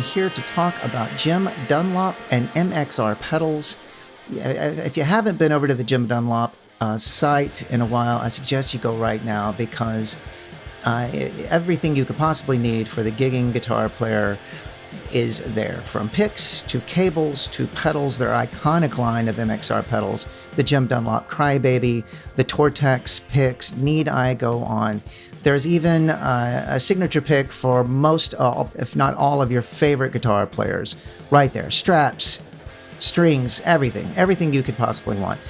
here to talk about Jim Dunlop and MXR pedals. If you haven't been over to the Jim Dunlop site in a while, I suggest you go right now because everything you could possibly need for the gigging guitar player is there, from picks to cables to pedals. Their iconic line of MXR pedals, the Jim Dunlop Crybaby, the Tortex picks, need I go on. There's even a signature pick for most, if not all, of your favorite guitar players right there. Straps, strings, everything you could possibly want.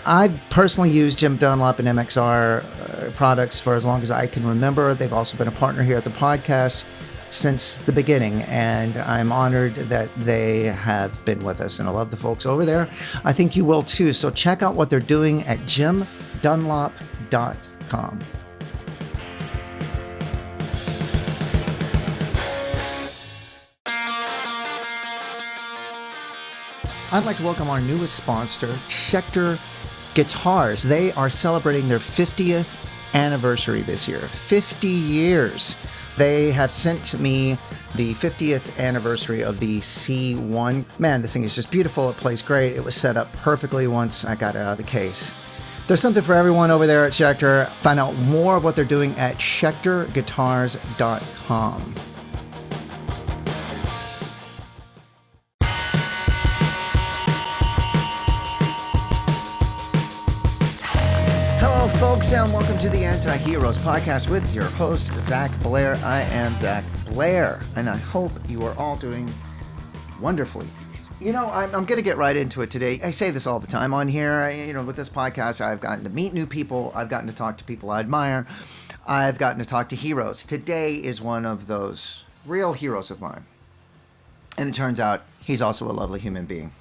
I've personally used Jim Dunlop and MXR products for as long as I can remember. They've also been a partner here at the podcast since the beginning, and I'm honored that they have been with us, and I love the folks over there. I think you will too, so check out what they're doing at jimdunlop.com. I'd like to welcome our newest sponsor, Schecter Guitars. They are celebrating their 50th anniversary this year. 50 years. They have sent me the 50th anniversary of the C1. Man, this thing is just beautiful. It plays great. It was set up perfectly once I got it out of the case. There's something for everyone over there at Schecter. Find out more of what they're doing at schecterguitars.com. Folks, and welcome to the Anti-Heroes podcast with your host, Zach Blair. I am Zach Blair, and I hope you are all doing wonderfully. You know, I'm going to get right into it today. I say this all the time on here. With this podcast, I've gotten to meet new people. I've gotten to talk to people I admire. I've gotten to talk to heroes. Today is one of those real heroes of mine. And it turns out he's also a lovely human being.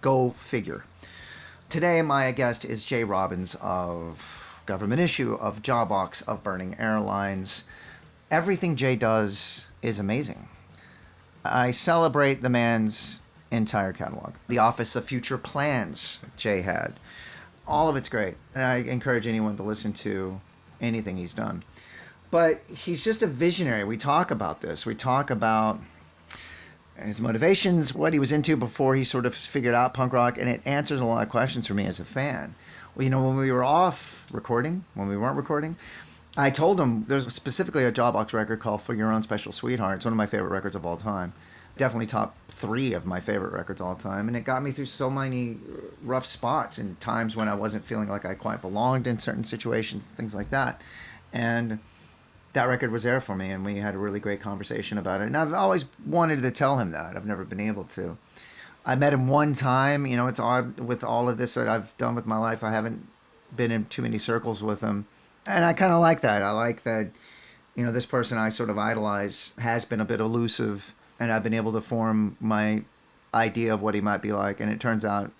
Go figure. Today, my guest is J Robbins of Government Issue, of Jawbox-Burning Airlines. Everything Jay does is amazing. I celebrate the man's entire catalog. The Office of Future Plans Jay had. All of it's great. And I encourage anyone to listen to anything he's done. But he's just a visionary. We talk about this. We talk about his motivations, what he was into before he sort of figured out punk rock, and it answers a lot of questions for me as a fan. Well, when we were off recording, when we weren't recording, I told him there's specifically a Jawbox record called For Your Own Special Sweetheart. It's one of my favorite records of all time. Definitely top 3 of my favorite records all time. And it got me through so many rough spots and times when I wasn't feeling like I quite belonged in certain situations, things like that. And that record was there for me, and we had a really great conversation about it. And I've always wanted to tell him that. I've never been able to. I met him one time. It's odd with all of this that I've done with my life. I haven't been in too many circles with him. And I kind of like that. I like that, this person I sort of idolize has been a bit elusive, and I've been able to form my idea of what he might be like. And it turns out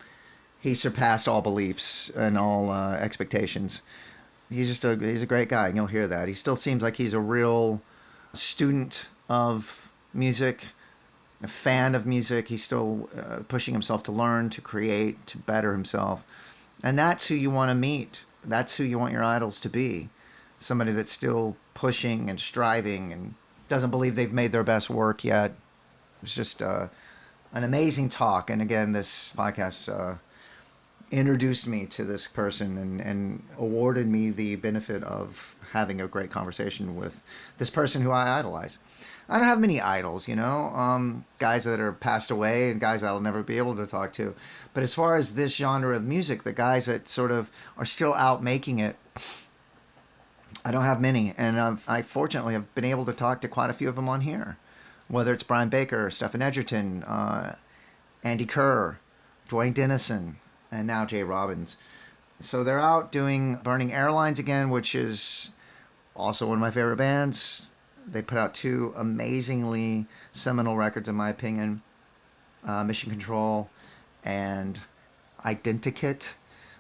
he surpassed all beliefs and all expectations. He's a great guy, and you'll hear that. He still seems like he's a real student of music, a fan of music. He's still pushing himself to learn, to create, to better himself. And that's who you want to meet. That's who you want your idols to be. Somebody that's still pushing and striving and doesn't believe they've made their best work yet. It's just an amazing talk. And again, this podcast introduced me to this person and awarded me the benefit of having a great conversation with this person who I idolize. I don't have many idols, guys that are passed away and guys that I'll never be able to talk to. But as far as this genre of music, the guys that sort of are still out making it, I don't have many. And I fortunately have been able to talk to quite a few of them on here, whether it's Brian Baker, Stephen Edgerton, Andy Kerr, Dwayne Dennison, and now J Robbins. So they're out doing Burning Airlines again, which is also one of my favorite bands. They put out 2 amazingly seminal records, in my opinion, Mission Control and Identikit.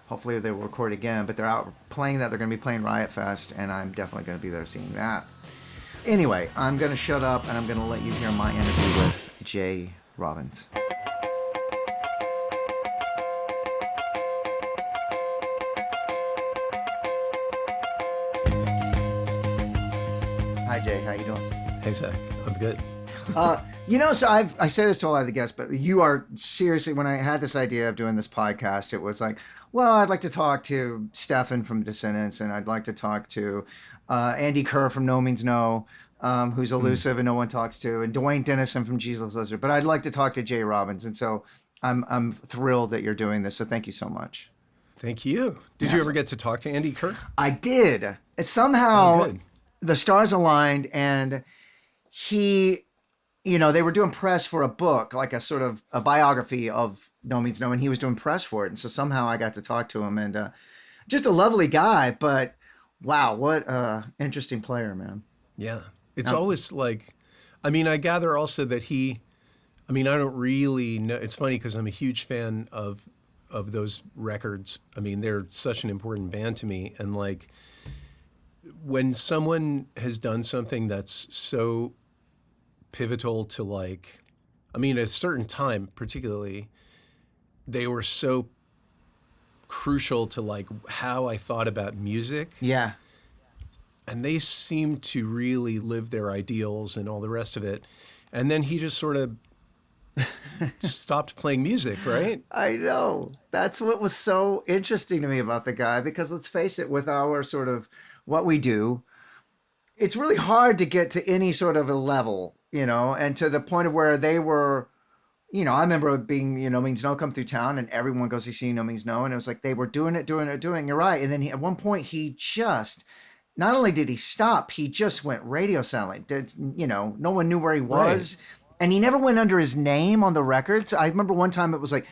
Hopefully they will record again, but they're out playing that. They're going to be playing Riot Fest, and I'm definitely going to be there seeing that. Anyway, I'm going to shut up, and I'm going to let you hear my interview with J Robbins. Hi, Jay. How you doing? Hey, Zach. I'm good. So I say this to a lot of the guests, but you are seriously, when I had this idea of doing this podcast, it was like, well, I'd like to talk to Stefan from Descendants, and I'd like to talk to Andy Kerr from NoMeansNo, who's elusive and no one talks to, and Dwayne Dennison from Jesus Lizard. But I'd like to talk to J Robbins, and so I'm thrilled that you're doing this. So thank you so much. Thank you. Did you ever get to talk to Andy Kerr? I did. Somehow the stars aligned, and he, they were doing press for a book, like a sort of a biography of NoMeansNo, and he was doing press for it. And so somehow I got to talk to him, and just a lovely guy, but wow, what a interesting player, man. Yeah. It's always like, I gather also that I don't really know. It's funny because I'm a huge fan of those records. They're such an important band to me. And like, when someone has done something that's so pivotal to like, a certain time particularly, they were so crucial to like how I thought about music. Yeah. And they seemed to really live their ideals and all the rest of it. And then he just sort of stopped playing music, right? I know. That's what was so interesting to me about the guy, because let's face it, with our sort of what we do, it's really hard to get to any sort of a level, and to the point of where they were, I remember being, NoMeansNo come through town and everyone goes to see NoMeansNo, and it was like they were doing it. You're right. And then at one point he just, not only did he stop, he just went radio silent. No one knew where he was. Right. And he never went under his name on the records. I remember one time it was like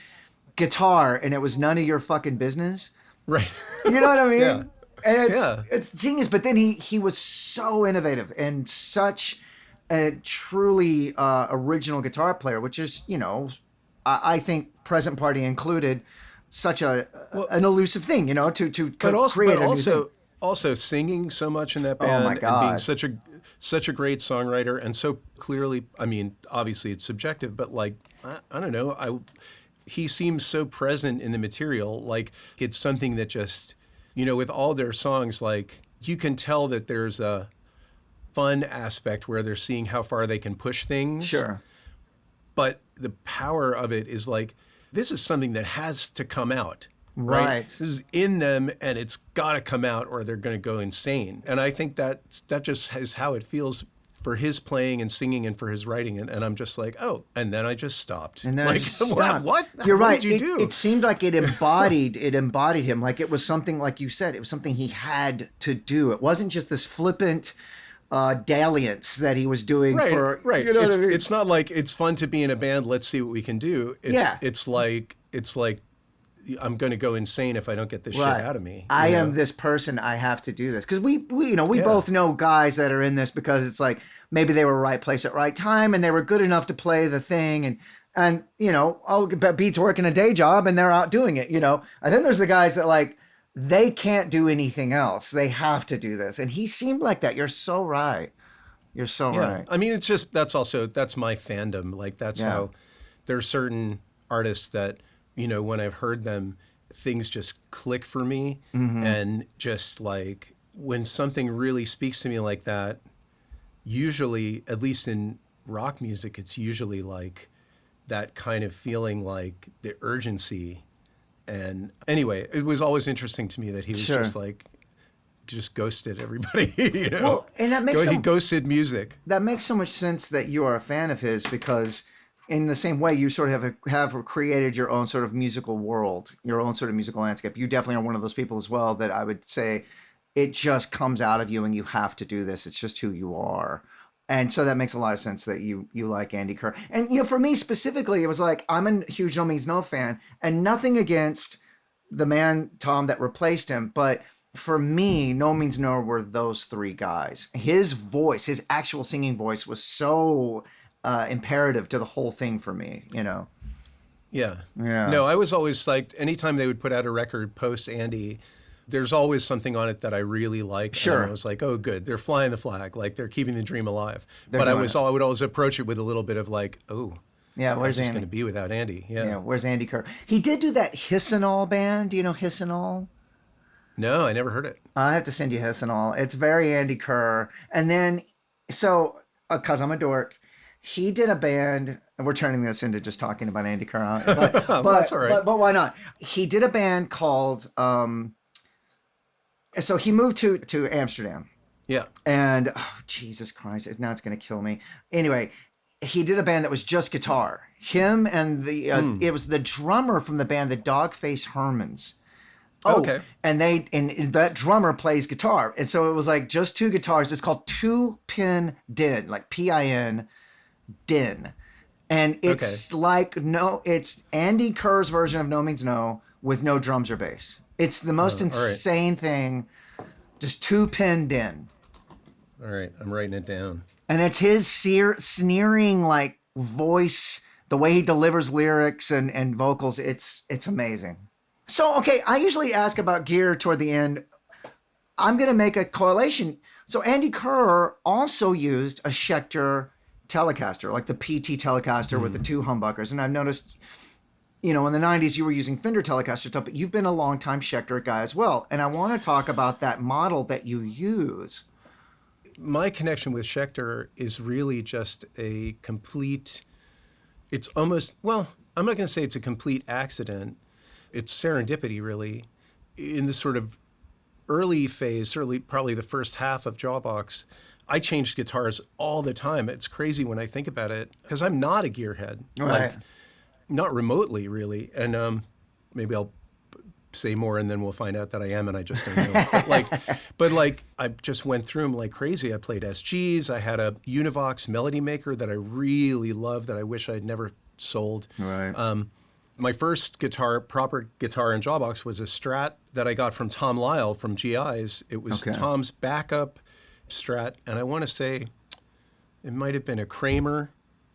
guitar and it was none of your fucking business. Right. You know what I mean? Yeah. And it's genius. But then he was so innovative and such a truly original guitar player, which is, I think present party included, such an elusive thing, to create a new thing. Also singing so much in that band, oh my God, and being such a great songwriter, and so clearly, obviously it's subjective, but like, I don't know, he seems so present in the material, like it's something that just, with all their songs, like you can tell that there's a fun aspect where they're seeing how far they can push things. Sure. But the power of it is like, this is something that has to come out. Right. This is in them, and it's got to come out or they're going to go insane. And I think that just is how it feels for his playing and singing and for his writing. And I'm just like, oh, and then I just stopped. And then like, I just stopped. What? You're right. What did you do? It seemed like it embodied him. Like it was something, like you said, it was something he had to do. It wasn't just this flippant dalliance that he was doing for. Right. You know what I mean? It's not like it's fun to be in a band. Let's see what we can do. It's like I'm going to go insane if I don't get this shit out of me. I am this person. I have to do this. Because we both know guys that are in this because it's like maybe they were right place at right time and they were good enough to play the thing and Beat's working a day job and they're out doing it, And then there's the guys that like, they can't do anything else. They have to do this. And he seemed like that. You're so right. You're so right. It's just, that's my fandom. Like that's how there's certain artists that, when I've heard them, things just click for me. Mm-hmm. And just like when something really speaks to me like that, usually, at least in rock music, it's usually like that kind of feeling, like the urgency. And anyway, it was always interesting to me that he was just ghosted everybody, Well, and that makes he ghosted music. That makes so much sense that you are a fan of his, because in the same way you sort of have created your own sort of musical world, your own sort of musical landscape. You definitely are one of those people as well that I would say it just comes out of you and you have to do this. It's just who you are. And so that makes a lot of sense that you like Andy Kerr. And, for me specifically, it was like, I'm a huge NoMeansNo fan, and nothing against the man, Tom, that replaced him. But for me, NoMeansNo were those three guys. His voice, his actual singing voice was so imperative to the whole thing for me, Yeah. No, I was always psyched. Anytime they would put out a record post Andy, there's always something on it that I really like. Sure. And I was like, oh, good. They're flying the flag. Like, they're keeping the dream alive. But I would always approach it with a little bit of like, oh, yeah, where's Andy? It's going to be without Andy. Yeah. Where's Andy Kerr? He did do that Hissanol band. Do you know Hissanol? No, I never heard it. I have to send you Hissanol. It's very Andy Kerr. And then, so, because I'm a dork, he did a band, and we're turning this into just talking about Andy Kerr. Well, that's all right. But why not? He did a band called. So he moved to Amsterdam. Yeah. And Jesus Christ, now it's going to kill me. Anyway, he did a band that was just guitar. Him and it was the drummer from the band, the Dogface Hermans. Oh, okay. And that drummer plays guitar. And so it was like just two guitars. It's called Two Pin Din, like PIN Din. And it's it's Andy Kerr's version of No-Means-No with no drums or bass. It's the most insane thing. Just Two Pin Din. All right, I'm writing it down. And it's his sneering like voice, the way he delivers lyrics and vocals. It's amazing. So, okay, I usually ask about gear toward the end. I'm going to make a correlation. So Andy Kerr also used a Schecter Telecaster, like the PT Telecaster with the two humbuckers. And I've noticed, in the 90s, you were using Fender Telecaster stuff, but you've been a long-time Schecter guy as well. And I want to talk about that model that you use. My connection with Schecter is really just a complete, it's almost, well, I'm not going to say it's a complete accident. It's serendipity, really. In the sort of early phase, certainly probably the first half of Jawbox, I changed guitars all the time. It's crazy when I think about it, because I'm not a gearhead. Right. Like, not remotely, really. And maybe I'll say more and then we'll find out that I am and I just don't know. but I just went through them like crazy. I played SGs. I had a Univox Melody Maker that I really loved that I wish I'd never sold. Right. My first proper guitar in Jawbox was a Strat that I got from Tom Lyle from GI's. It was Tom's backup Strat, and I want to say it might have been a Kramer.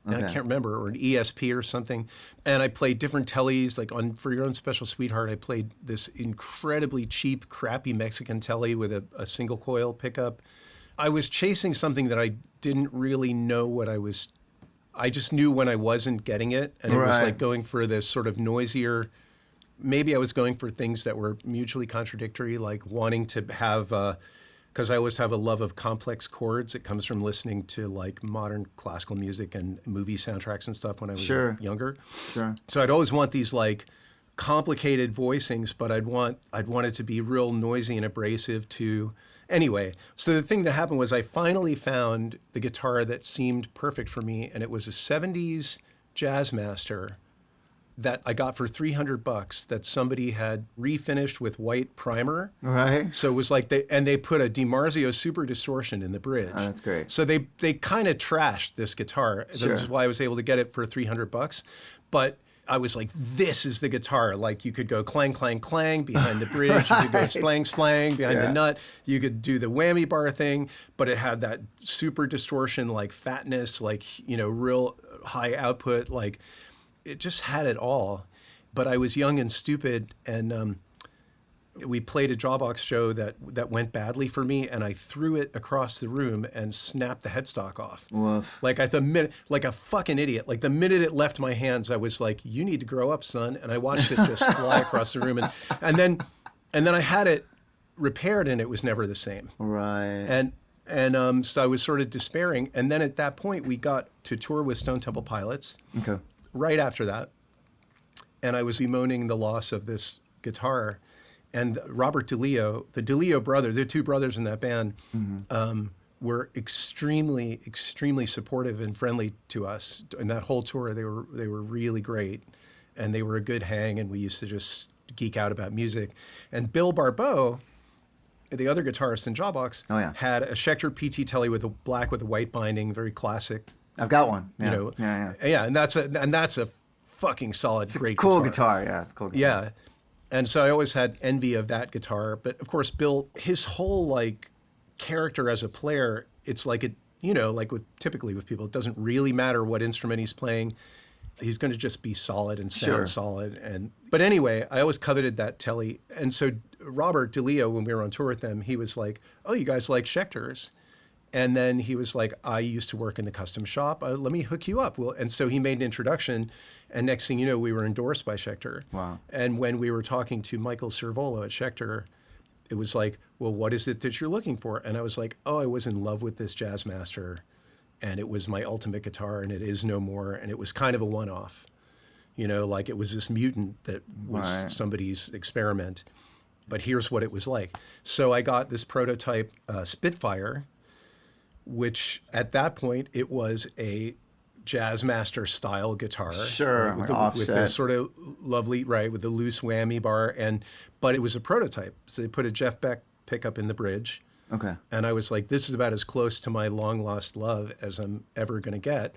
I can't remember, or an ESP or something. And I played different tellies, like on For Your Own Special Sweetheart, I played this incredibly cheap, crappy Mexican telly with a single coil pickup. I was chasing something that I didn't really know what I just knew when I wasn't getting it. And it was like going for this sort of noisier, maybe I was going for things that were mutually contradictory, like wanting to have because I always have a love of complex chords. It comes from listening to like modern classical music and movie soundtracks and stuff when I was younger. Sure. So I'd always want these like complicated voicings, but I'd want it to be real noisy and abrasive too. Anyway, so the thing that happened was I finally found the guitar that seemed perfect for me, and it was a 70s Jazzmaster that I got for $300 that somebody had refinished with white primer. Right. So it was like they put a DiMarzio Super Distortion in the bridge. Oh, that's great. So they kind of trashed this guitar. Sure. Which is why I was able to get it for $300. But I was like, this is the guitar. Like you could go clang, clang, clang behind the bridge. You could go splang, splang behind the nut. You could do the whammy bar thing, but it had that super distortion, like fatness, like, real high output, like it just had it all. But I was young and stupid, and we played a Jawbox show that went badly for me, and I threw it across the room and snapped the headstock off. Woof. Like at the minute, like a fucking idiot. Like the minute it left my hands, I was like, "You need to grow up, son." And I watched it just fly across the room, and then I had it repaired, and it was never the same. Right. And so I was sort of despairing, and then at that point, we got to tour with Stone Temple Pilots. Okay. Right after that, and I was bemoaning the loss of this guitar. And Robert DeLeo, the DeLeo brothers, there are two brothers in that band, were extremely, extremely supportive and friendly to us. In that whole tour, they were really great, and they were a good hang, and we used to just geek out about music. And Bill Barbeau, the other guitarist in Jawbox, had a Schecter PT Telly with a black with a white binding, very classic. I've got one. Yeah, and that's a fucking solid, great cool guitar. Yeah, cool guitar. Yeah. And so I always had envy of that guitar. But of course, Bill, his whole like character as a player, it's like typically with people, it doesn't really matter what instrument he's playing. He's going to just be solid and sound solid. But anyway, I always coveted that telly. And so Robert DeLeo, when we were on tour with them, he was like, "Oh, you guys like Schecters?" And then he was like, "I used to work in the custom shop. Let me hook you up." Well, and so he made an introduction, and next thing you know, we were endorsed by Schecter. Wow. And when we were talking to Michael Cervolo at Schecter, it was like, "Well, what is it that you're looking for?" And I was like, "Oh, I was in love with this Jazzmaster, and it was my ultimate guitar, and it is no more. And it was kind of a one-off, like it was this mutant that was somebody's experiment. But here's what it was like. So I got this prototype Spitfire, which at that point it was a Jazzmaster style guitar. Sure, with the sort of lovely, with the loose whammy bar, but it was a prototype. So they put a Jeff Beck pickup in the bridge. Okay. And I was like, this is about as close to my long lost love as I'm ever going to get.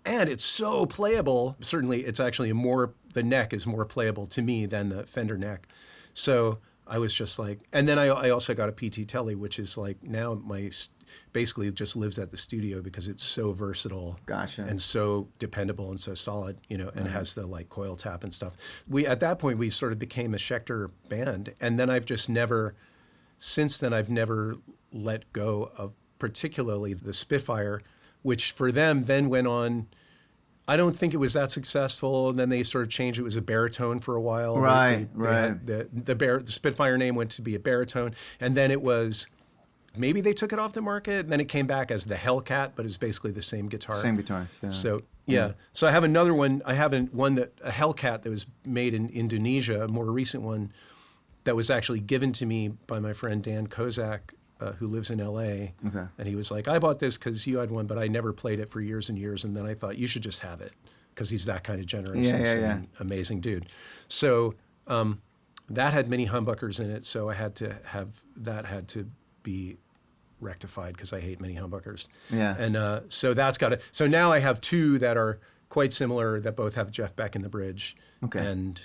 And it's so playable. Certainly, it's actually the neck is more playable to me than the Fender neck. So I was just like, and then I also got a PT Tele, which is like now basically just lives at the studio because it's so versatile. Gotcha. And so dependable and so solid, and it has the like coil tap and stuff. At that point, we sort of became a Schecter band. And then since then, I've never let go of particularly the Spitfire, which for them then went on. I don't think it was that successful, and then they sort of changed. It was a baritone for a while. Right. The Spitfire name went to be a baritone, and then it was maybe they took it off the market, and then it came back as the Hellcat, but it's basically the same guitar. Same guitar. Yeah. So so I have another one. I have a Hellcat that was made in Indonesia, a more recent one that was actually given to me by my friend Dan Kozak, who lives in L.A. Okay. And he was like, I bought this because you had one, but I never played it for years and years. And then I thought, you should just have it because he's that kind of generous and amazing dude. So that had many humbuckers in it. So I had to be rectified because I hate many humbuckers. Yeah. And so that's got it. So now I have two that are quite similar that both have Jeff Beck in the bridge. Okay. And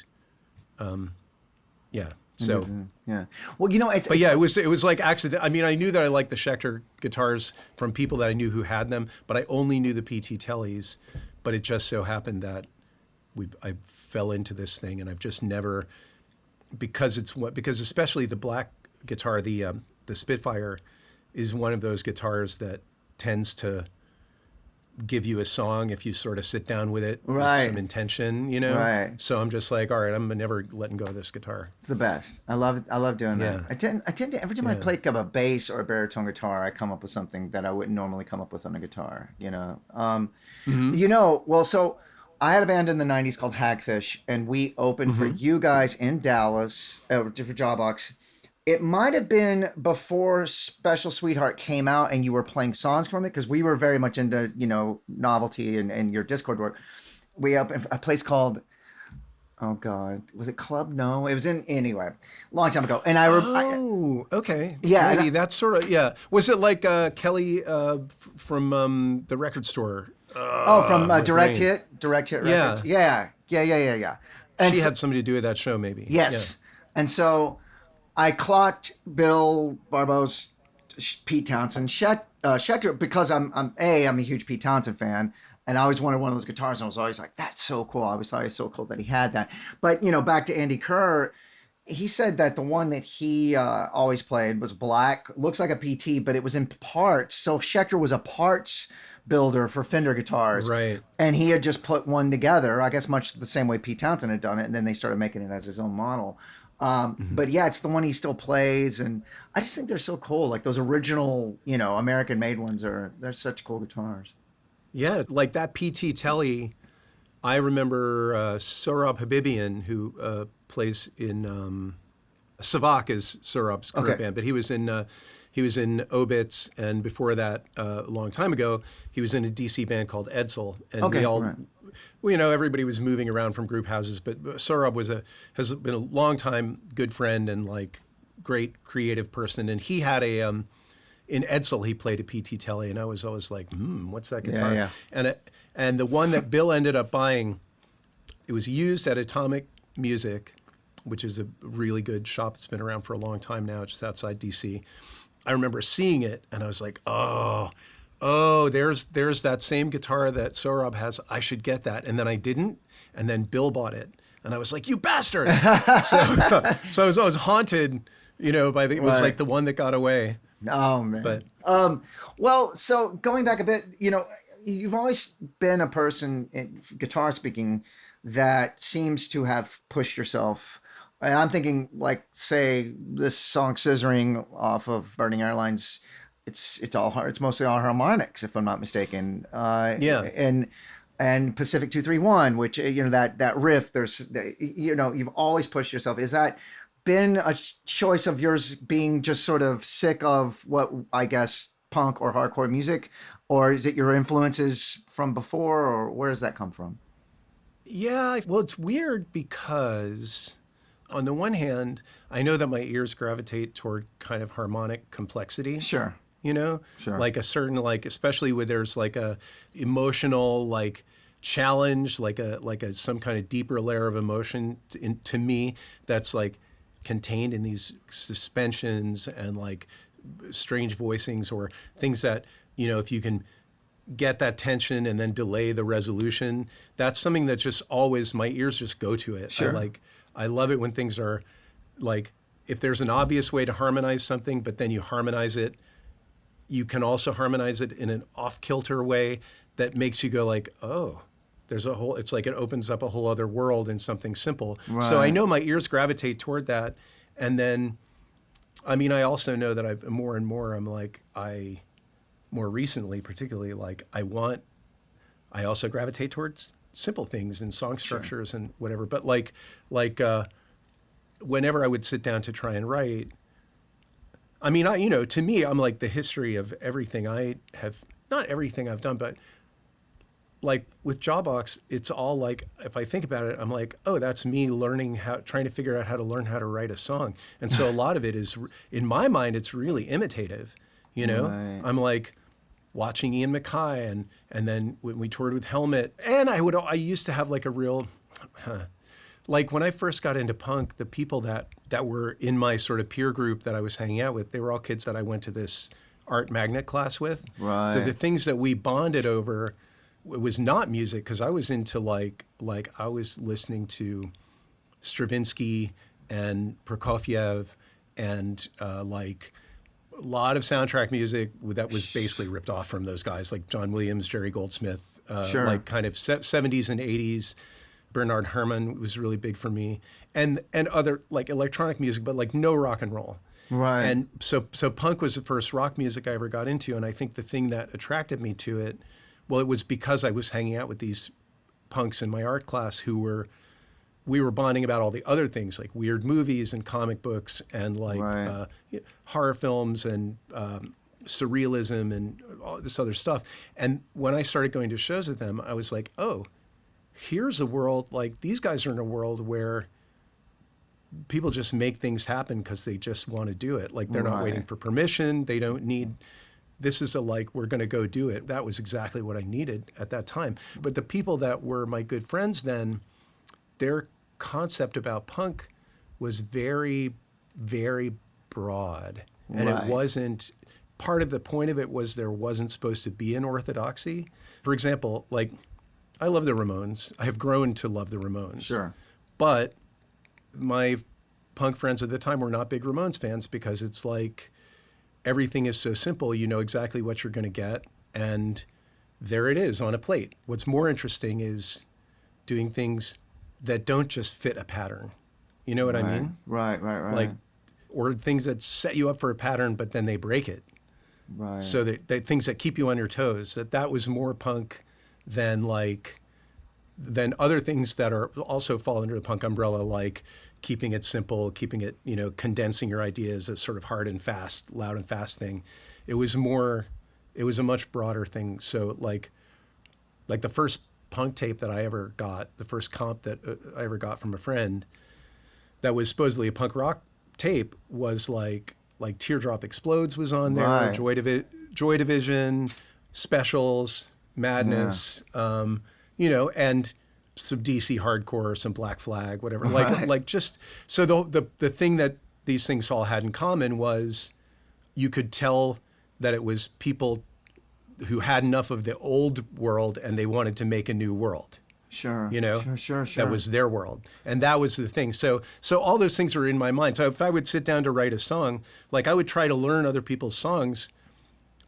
So well, it was like accident. I mean, I knew that I liked the Schecter guitars from people that I knew who had them, but I only knew the PT Teles. But it just so happened that I fell into this thing, and I've just never, because especially the black guitar, the Spitfire, is one of those guitars that tends to give you a song if you sort of sit down with it with some intention, Right. So I'm just like, all right, I'm never letting go of this guitar. It's the best. I love it. I love doing that. I tend to every time I play a bass or a baritone guitar, I come up with something that I wouldn't normally come up with on a guitar. Well, so I had a band in the '90s called Hagfish, and we opened for you guys in Dallas for Jawbox. It might have been before Special Sweetheart came out and you were playing songs from it, because we were very much into, novelty and your Discord work. We opened a place called, oh God, was it Club? No, it was anyway, long time ago. And okay. Yeah. Maybe that's sort of, Was it like Kelly from the record store? From Direct Hit Records? Yeah. And she had something to do with that show, maybe. Yes. Yeah. And so I clocked Bill Barbeau's Pete Townsend Schecter because I'm a huge Pete Townsend fan, and I always wanted one of those guitars, and I was always like, that's so cool. I always thought it was so cool that he had that. But back to Andy Kerr, he said that the one that he always played was black, looks like a PT, but it was in parts. So Schecter was a parts builder for Fender guitars, right? And he had just put one together, I guess much the same way Pete Townsend had done it, and then they started making it as his own model. But yeah, it's the one he still plays, and I just think they're so cool. Like those original, American made ones they're such cool guitars. Yeah, like that PT Tele. I remember Sohrab Habibian, who plays in Savak is Sohrab's current band, but he was in Obits, and before that, a long time ago, he was in a DC band called Edsel, and we all. Right. Well, everybody was moving around from group houses, but Sohrab has been a long time good friend and like great creative person. And he had in Edsel, he played a PT Tele, and I was always like, what's that guitar? Yeah. And the one that Bill ended up buying, it was used at Atomic Music, which is a really good shop that's been around for a long time now, just outside DC. I remember seeing it, and I was like, oh, there's that same guitar that Sohrab has. I should get that. And then I didn't. And then Bill bought it. And I was like, you bastard. so I was haunted, by it was like the one that got away. Oh, man. But well, so going back a bit, you've always been a person, in guitar speaking, that seems to have pushed yourself. And I'm thinking, like, say, this song Scissoring off of Burning Airlines, it's all it's mostly all harmonics, if I'm not mistaken. Yeah. And Pacific 231, which that riff. You've always pushed yourself. Is that been a choice of yours, being just sort of sick of what I guess punk or hardcore music, or is it your influences from before, or where does that come from? Yeah, well, it's weird because on the one hand, I know that my ears gravitate toward kind of harmonic complexity. Sure. Sure. Like a certain, especially where there's like a emotional challenge, like a some kind of deeper layer of emotion to me that's like contained in these suspensions and like strange voicings or things that, if you can get that tension and then delay the resolution, that's something that just always, my ears just go to it. Sure. I love it when things are like, if there's an obvious way to harmonize something, but then you harmonize it, you can also harmonize it in an off-kilter way that makes you go like, oh, it's like it opens up a whole other world in something simple. Right. So I know my ears gravitate toward that. And then, I also know that I've more and more, more recently, particularly, I also gravitate towards simple things and song structures and whatever. But whenever I would sit down to try and write, to me, I'm like the history of everything I have, not everything I've done, but like with Jawbox, it's all like, if I think about it, I'm like, oh, that's me trying to figure out how to learn how to write a song. And so a lot of it is, in my mind, it's really imitative, Right. I'm like watching Ian MacKaye and then when we toured with Helmet, and I used to have like a real, like when I first got into punk, the people that were in my sort of peer group that I was hanging out with, they were all kids that I went to this art magnet class with. Right. So the things that we bonded over, it was not music, because I was into like I was listening to Stravinsky and Prokofiev and like a lot of soundtrack music that was basically ripped off from those guys, like John Williams, Jerry Goldsmith, Sure. like kind of 70s and 80s. Bernard Herrmann was really big for me, and other like electronic music, but like no rock and roll. Right. And so punk was the first rock music I ever got into, and I think the thing that attracted me to it, well, it was because I was hanging out with these punks in my art class we were bonding about all the other things, like weird movies and comic books and like Right. Horror films and surrealism and all this other stuff. And when I started going to shows with them, I was like, oh, here's a world, like these guys are in a world where people just make things happen because they just want to do it. Like they're not Right. waiting for permission. They don't need, this is we're going to go do it. That was exactly what I needed at that time. But the people that were my good friends then, their concept about punk was very, very broad. And Right. it wasn't, part of the point of it was there wasn't supposed to be an orthodoxy. For example, like I love the Ramones. I have grown to love the Ramones. Sure. But my punk friends at the time were not big Ramones fans because it's like everything is so simple. You know exactly what you're going to get, and there it is on a plate. What's more interesting is doing things that don't just fit a pattern. You know what I mean? Right. Like, or things that set you up for a pattern, but then they break it. Right. So that things that keep you on your toes. That was more punk than other things that are also fall under the punk umbrella, like keeping it simple, keeping it, condensing your ideas, a sort of hard and fast, loud and fast thing. It was a much broader thing. So like the first punk tape that I ever got, the first comp that I ever got from a friend that was supposedly a punk rock tape was like Teardrop Explodes was on there, Right. Joy Division, Specials, Madness, and some DC hardcore, some Black Flag, whatever. Right. Like just so the thing that these things all had in common was you could tell that it was people who had enough of the old world and they wanted to make a new world. Sure. Sure. That was their world. And that was the thing. So all those things were in my mind. So if I would sit down to write a song, like I would try to learn other people's songs.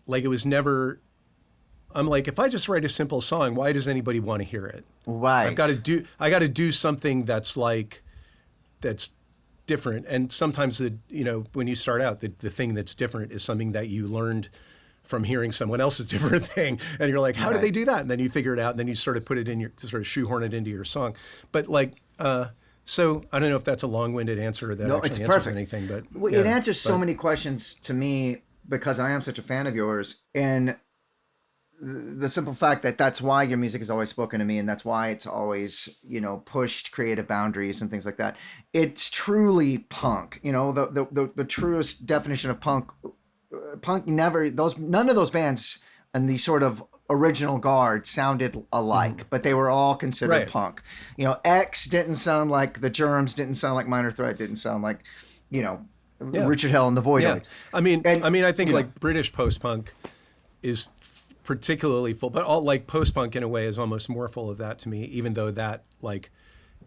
Like it was never, I'm like, if I just write a simple song, why does anybody want to hear it? Right. I got to do something that's different. And sometimes when you start out, the thing that's different is something that you learned from hearing someone else's different thing. And you're like, how did they do that? And then you figure it out, and then you sort of shoehorn it into your song. But so I don't know if that's a long-winded answer that actually answers anything, but it answers so many questions to me because I am such a fan of yours. And the simple fact that that's why your music has always spoken to me, and that's why it's always, pushed creative boundaries and things like that. It's truly punk, the truest definition of punk. Punk none of those bands and the sort of original guard sounded alike, but they were all considered punk. X didn't sound like the Germs, didn't sound like Minor Threat, didn't sound like, Richard Hell and the Voidoids. Yeah. I think like British post-punk is particularly full, but all like post-punk in a way is almost more full of that to me, even though that like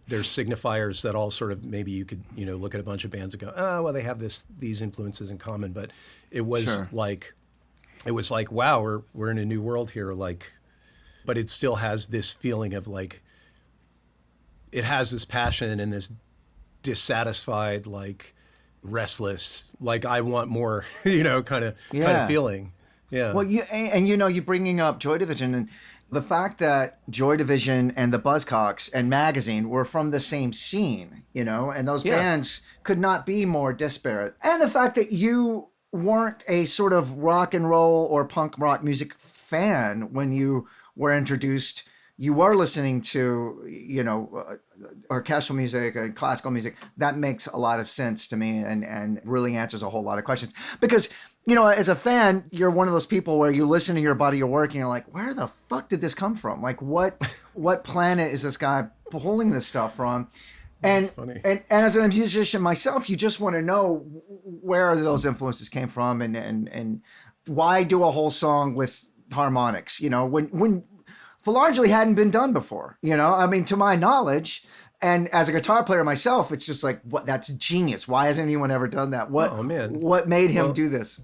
there's signifiers that all sort of, maybe you could, look at a bunch of bands and go, oh, well, they have these influences in common. But it was like, wow, we're in a new world here. Like, but it still has this feeling of like, it has this passion and this dissatisfied, like restless, like I want more, kind of feeling. Yeah. Well, you bringing up Joy Division and the fact that Joy Division and the Buzzcocks and Magazine were from the same scene, and those bands could not be more disparate. And the fact that you weren't a sort of rock and roll or punk rock music fan when you were introduced. You were listening to, orchestral music and classical music. That makes a lot of sense to me and really answers a whole lot of questions. Because, as a fan, you're one of those people where you listen to your body of work and you're like, where the fuck did this come from? Like, what planet is this guy pulling this stuff from? And, That's funny. And as a musician myself, you just want to know where those influences came from and why do a whole song with harmonics, when largely hadn't been done before, to my knowledge. And as a guitar player myself, it's just like, that's genius. Why hasn't anyone ever done that? What made him do this,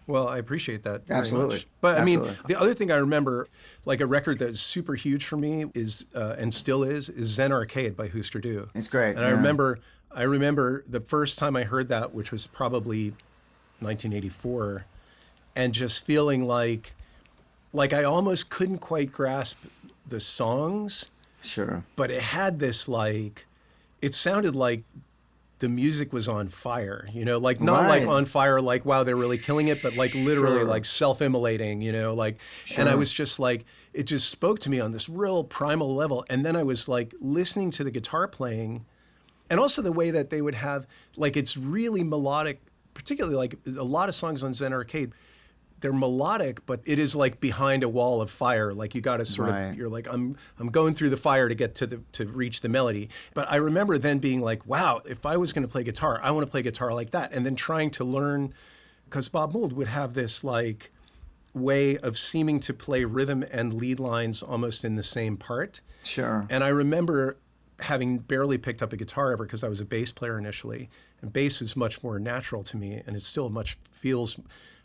Well, I appreciate that very Absolutely. much. But Absolutely. the other thing I remember, like a record that is super huge for me is, and still is Zen Arcade by Husker Du. It's great. And I remember the first time I heard that, which was probably 1984, and just feeling like I almost couldn't quite grasp the songs. Sure. But it had this it sounded like the music was on fire, like not like on fire, like, wow, they're really killing it, but like literally like self-immolating, and I was just like, it just spoke to me on this real primal level. And then I was like listening to the guitar playing and also the way that they would have, like, it's really melodic, particularly like a lot of songs on Zen Arcade. They're melodic, but it is like behind a wall of fire. Like you got to sort of, you're like, I'm going through the fire to get to reach the melody. But I remember then being like, wow, if I was going to play guitar, I want to play guitar like that. And then trying to learn, because Bob Mould would have this like way of seeming to play rhythm and lead lines almost in the same part. Sure. And I remember having barely picked up a guitar ever because I was a bass player initially, and bass is much more natural to me, and it still feels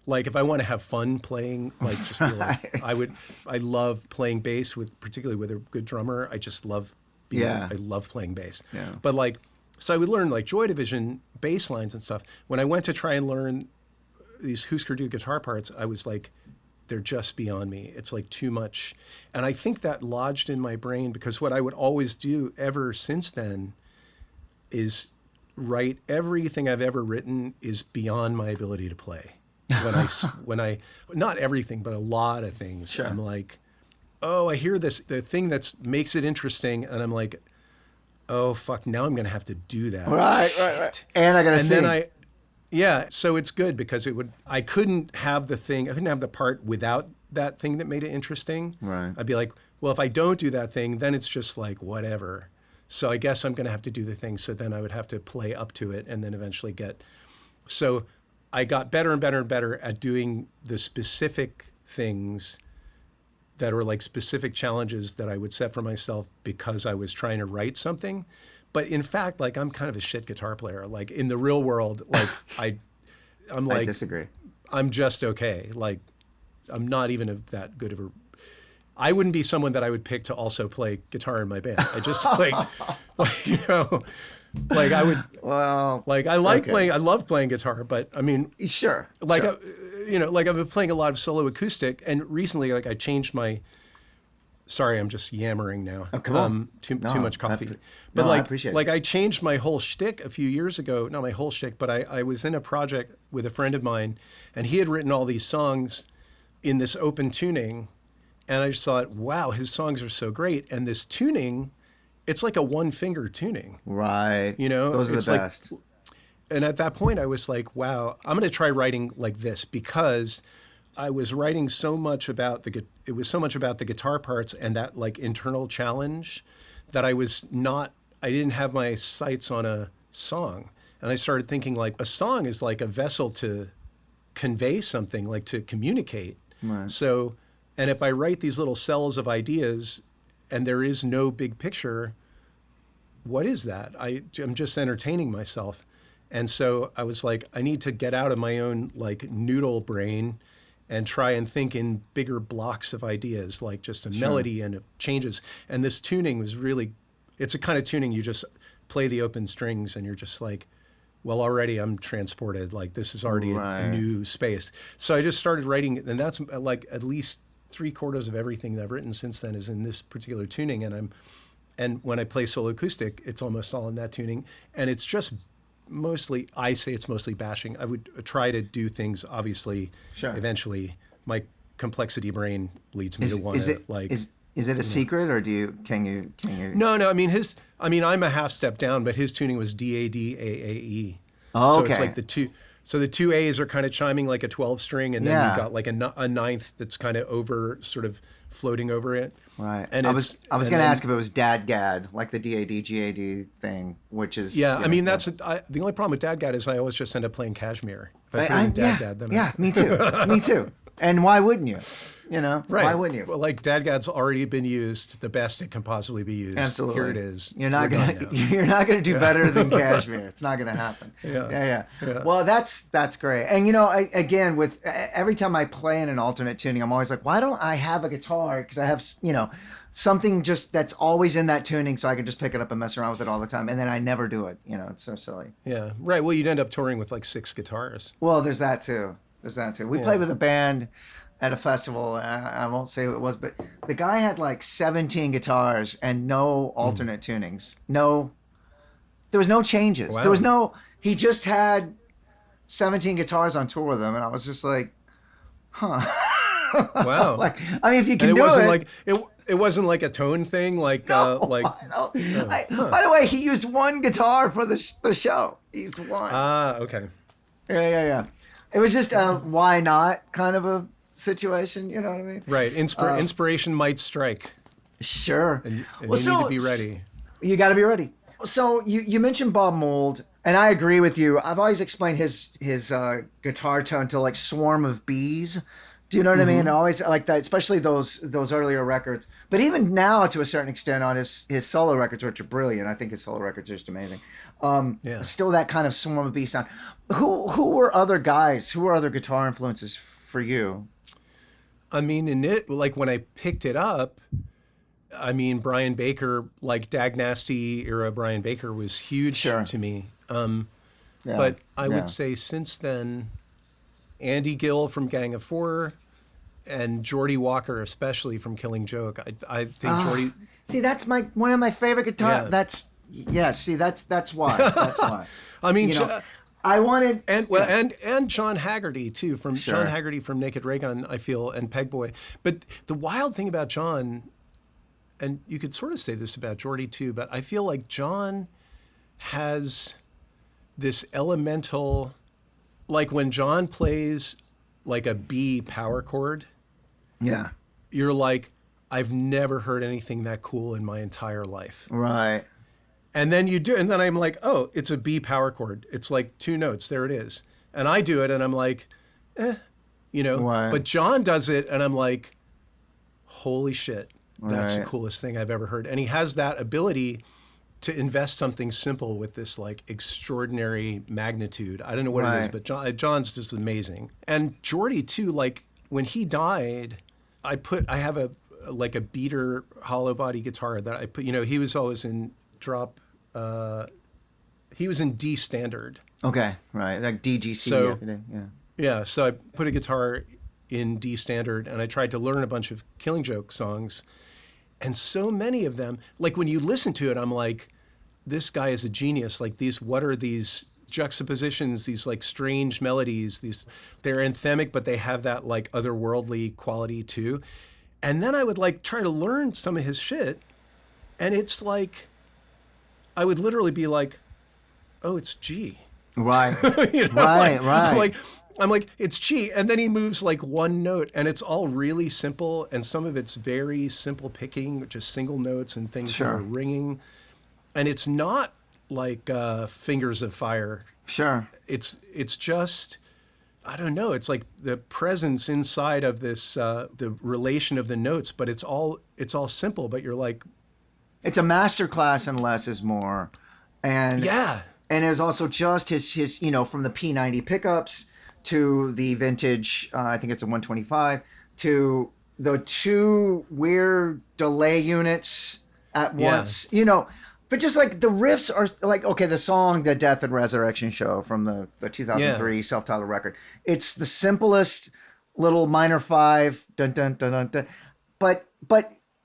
like if I want to have fun playing, like just be like, I love playing bass particularly with a good drummer. I just love I love playing bass. Yeah. But like, so I would learn like Joy Division bass lines and stuff. When I went to try and learn these Husker Du guitar parts, I was like, they're just beyond me. It's like too much. And I think that lodged in my brain because what I would always do ever since then is write everything I've ever written is beyond my ability to play. When I not everything, but a lot of things. Sure. I'm like, oh, I hear the thing that makes it interesting, and I'm like, oh fuck, now I'm gonna have to do that. Right. And I gotta sing. So it's good because I couldn't have the part without that thing that made it interesting. Right. I'd be like, well, if I don't do that thing, then it's just like whatever. So I guess I'm gonna have to do the thing. So then I would have to play up to it, and then eventually so I got better and better and better at doing the specific things that were like specific challenges that I would set for myself because I was trying to write something. But in fact, like I'm kind of a shit guitar player. Like in the real world, like I'm like, I disagree. I'm just okay. Like I'm not even that good of I wouldn't be someone that I would pick to also play guitar in my band. I just Like I would, Well, like I like okay. playing, I love playing guitar, but I mean, Sure. like, Sure. like I've been playing a lot of solo acoustic, and recently, like I changed my. Sorry, I'm just yammering now. Oh, come on. Too No, much coffee. I But no, I like, appreciate it. like I changed my whole shtick a few years ago. Not my whole shtick, but I was in a project with a friend of mine, and he had written all these songs in this open tuning, and I just thought, wow, his songs are so great. And this tuning, it's like a one finger tuning. Right. You know, Those are it's the like, best. and at that point, I was like, wow, I'm going to try writing like this, because I was writing so much about it was so much about the guitar parts and that like internal challenge that I didn't have my sights on a song. And I started thinking like a song is like a vessel to convey something, like to communicate. Right. So, and if I write these little cells of ideas and there is no big picture, what is that? I'm just entertaining myself. And so I was like, I need to get out of my own like noodle brain and try and think in bigger blocks of ideas, like just a melody and it changes. And this tuning was really, it's a kind of tuning you just play the open strings and you're just like, well, already I'm transported. Like this is already a new space. So I just started writing, and that's like at least 3/4 of everything that I've written since then is in this particular tuning. And when I play solo acoustic, it's almost all in that tuning. And it's just mostly, I say it's mostly bashing. I would try to do things, obviously, eventually. My complexity brain leads me to want to like... Is it a secret, or can you? No. I mean, I'm a half step down, but his tuning was D-A-D-A-A-E. Oh, okay. So it's like the two A's are kind of chiming like a 12 string, and then you've got like a ninth that's kind of sort of floating over it. Right. And I was going to ask if it was Dadgad, like the D-A-D-G-A-D thing, which is... Yeah, I mean, the only problem with Dadgad is I always just end up playing Kashmir. If I put in Dadgad, then me too. Me too. And why wouldn't you? You know, right. Why wouldn't you? Well, like Dadgad's already been used the best it can possibly be used. Absolutely. Here it is. You're not gonna do better than Kashmir. It's not gonna happen. Yeah. Well, that's great. And you know, again, with every time I play in an alternate tuning, I'm always like, why don't I have a guitar? Because I have, you know, something just that's always in that tuning, so I can just pick it up and mess around with it all the time. And then I never do it. You know, it's so silly. Yeah. Right. Well, you'd end up touring with like 6 guitars. Well, there's that too. We played with a band at a festival. I won't say who it was, but the guy had like 17 guitars and no alternate tunings. No, there was no changes. Wow. There was no, he just had 17 guitars on tour with him. And I was just like, huh. Wow. Like, I mean, if you can do wasn't it. Like, it wasn't like a tone thing, like, By the way, he used one guitar for the show. He used one. Okay. Yeah. It was just why not kind of a situation, you know what I mean? Right. Inspiration might strike. Sure. And you need to be ready. You got to be ready. So you mentioned Bob Mould, and I agree with you. I've always explained his guitar tone to like Swarm of Bees. Do you know what I mean? I always like that, especially those earlier records. But even now, to a certain extent, on his solo records, which are brilliant, I think his solo records are just amazing. Still that kind of Swarm of Bees sound. Who were other guys? Who were other guitar influences for you? I mean, like when I picked it up, I mean, Brian Baker, like Dag Nasty era Brian Baker was huge to me. But I would say since then, Andy Gill from Gang of Four and Geordie Walker, especially from Killing Joke. I think Geordie... See, that's one of my favorite guitars. Yeah. That's why. That's why. I mean... I wanted and John Haggerty too, from John Haggerty from Naked Ray Gun, I feel, and Pegboy. But the wild thing about John, and you could sort of say this about Geordie too, but I feel like John has this elemental, like when John plays like a B power chord, you're like, I've never heard anything that cool in my entire life. Right. And then you do, and then I'm like, oh, it's a B power chord. It's like 2 notes. There it is. And I do it, and I'm like, you know. Right. But John does it, and I'm like, holy shit, that's the coolest thing I've ever heard. And he has that ability to invest something simple with this like extraordinary magnitude. I don't know what it is, but John's just amazing. And Geordie too. Like when he died, I have a beater hollow body guitar that I put. You know, he was always in drop He was in D standard. Okay, right, like DGC. So Yeah. yeah, so I put a guitar in D standard, and I tried to learn a bunch of Killing Joke songs, and so many of them, like when you listen to it, I'm like, this guy is a genius. Like what are these juxtapositions, these like strange melodies, they're anthemic, but they have that like otherworldly quality too. And then I would like try to learn some of his shit, and it's like, I would literally be like, oh, it's G. Right. You know, right. I'm like, it's G. And then he moves like one note, and it's all really simple. And some of it's very simple picking, just single notes and things that are ringing. And it's not like Fingers of Fire. Sure. It's just, I don't know. It's like the presence inside of this, the relation of the notes, but it's all simple, but you're like. It's a masterclass in less is more. And yeah. And it was also just his from the P90 pickups to the vintage, I think it's a 125, to the two weird delay units at once, but just like the riffs are like, okay, the song, The Death and Resurrection Show from the 2003 self-titled record. It's the simplest little minor 5, dun, dun, dun, dun, dun. But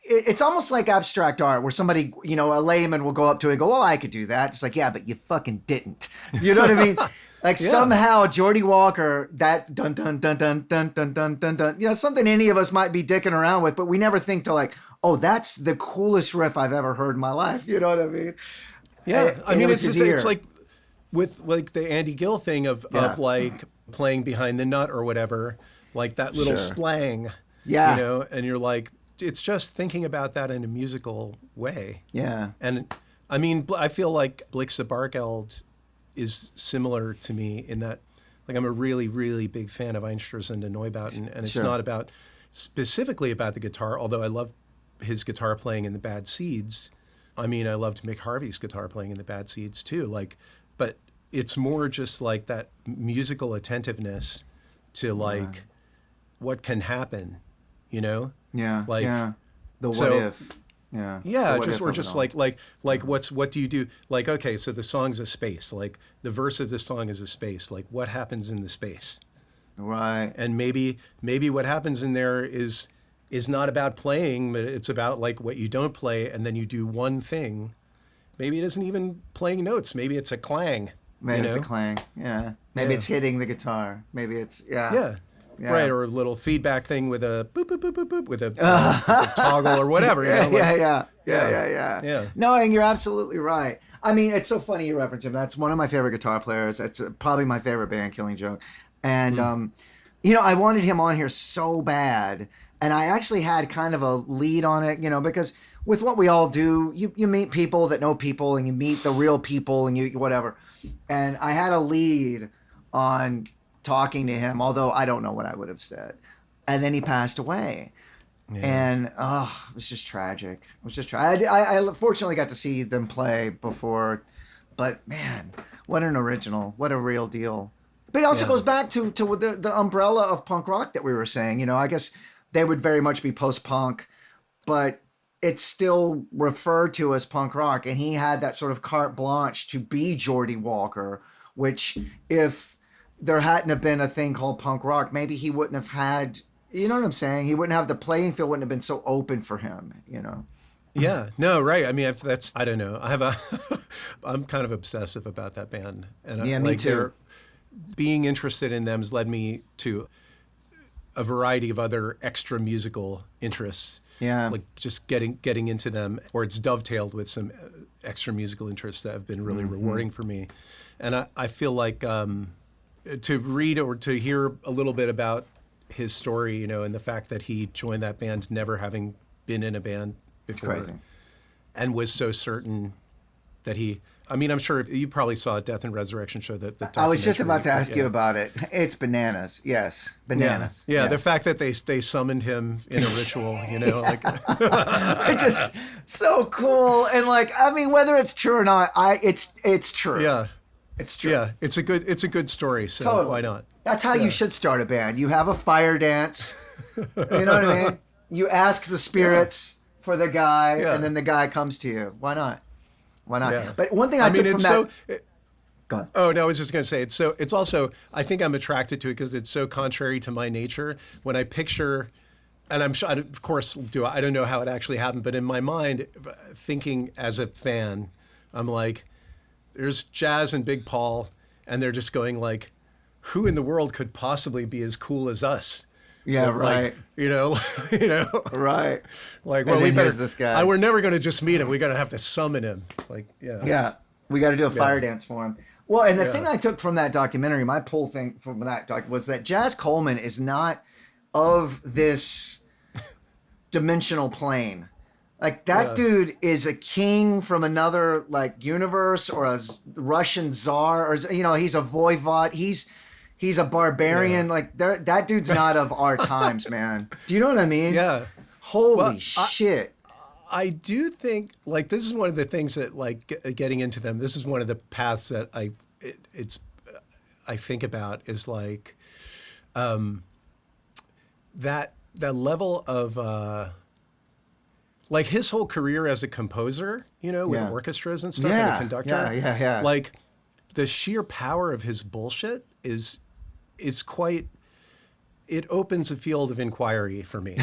it's almost like abstract art where somebody, a layman will go up to it and go, well, I could do that. It's like, yeah, but you fucking didn't. You know what I mean? Like somehow Geordie Walker, that dun, dun, dun, dun, dun, dun, dun, dun, dun, something any of us might be dicking around with, but we never think to like, oh, that's the coolest riff I've ever heard in my life. You know what I mean? Yeah. I mean, it's like with like the Andy Gill thing of like playing behind the nut or whatever, like that little splang, and you're like, it's just thinking about that in a musical way. Yeah. And I mean, I feel like Blixa Bargeld is similar to me in that, like, I'm a really, really big fan of Einstürzende Neubauten, and it's not about specifically about the guitar, although I love his guitar playing in the Bad Seeds. I mean, I loved Mick Harvey's guitar playing in the Bad Seeds too. Like, but it's more just like that musical attentiveness to like what can happen, Yeah. Like, the what if. Yeah. Yeah, just like what do you do? Like, okay, so the song's a space. Like the verse of the song is a space. Like what happens in the space? Right. And maybe what happens in there is not about playing, but it's about like what you don't play, and then you do one thing. Maybe it isn't even playing notes. Maybe it's a clang. Maybe it's a clang. Yeah. Maybe it's hitting the guitar. Maybe it's Yeah. Right, or a little feedback thing with a boop, boop, boop, boop, boop, with a toggle or whatever. Yeah. No, and you're absolutely right. I mean, it's so funny you reference him. That's one of my favorite guitar players. It's probably my favorite band, Killing Joke. And, I wanted him on here so bad. And I actually had kind of a lead on it, because with what we all do, you meet people that know people, and you meet the real people, and you whatever. And I had a lead on talking to him, although I don't know what I would have said. And then he passed away. Yeah. And it was just tragic. It was just tragic. I fortunately got to see them play before, but man, what an original, what a real deal. But it also goes back to the umbrella of punk rock that we were saying. I guess they would very much be post-punk, but it's still referred to as punk rock. And he had that sort of carte blanche to be Geordie Walker, which if there hadn't have been a thing called punk rock, maybe he wouldn't have had, you know what I'm saying? He wouldn't have, the playing field wouldn't have been so open for him, Yeah, no, right. I mean, I don't know. I'm kind of obsessive about that band. And me too. Being interested in them has led me to a variety of other extra musical interests. Yeah. Like just getting into them, or it's dovetailed with some extra musical interests that have been really rewarding for me. And I feel like, to read or to hear a little bit about his story, and the fact that he joined that band never having been in a band before, and was so certain that I'm sure you probably saw Death and Resurrection Show. I was just about to ask you about it. It's bananas. Yes, bananas. Yeah, yes. The fact that they summoned him in a ritual, like it's just so cool. And whether it's true or not, it's true. Yeah. It's true. Yeah, it's a good story, so totally. Why not? That's how you should start a band. You have a fire dance. You know what I mean? You ask the spirits for the guy, and then the guy comes to you. Why not? Why not? Yeah. But one thing I took from that... Go on. Oh, no, I was just going to say, it's also, I think I'm attracted to it because it's so contrary to my nature. When I picture, and I'm sure, of course, I don't know how it actually happened, but in my mind, thinking as a fan, I'm like, there's Jazz and Big Paul, and they're just going like, who in the world could possibly be as cool as us? Yeah, Like, right. Right. Like, well, we better, this guy. we're never going to just meet him. We're going to have to summon him. Like, yeah. Yeah. We got to do a fire dance for him. Well, and the thing I took from that documentary, my pull thing from that doc was that Jazz Coleman is not of this dimensional plane. Like that dude is a king from another like universe, or a Russian czar, or he's a voivod. He's a barbarian. Like that dude's not of our times, man. Do you know what I mean? Yeah. Holy shit. I do think like this is one of the things that like getting into them. This is one of the paths that I think about is like that level of like his whole career as a composer, with orchestras and stuff, and a conductor. Yeah. Like the sheer power of his bullshit is quite. It opens a field of inquiry for me,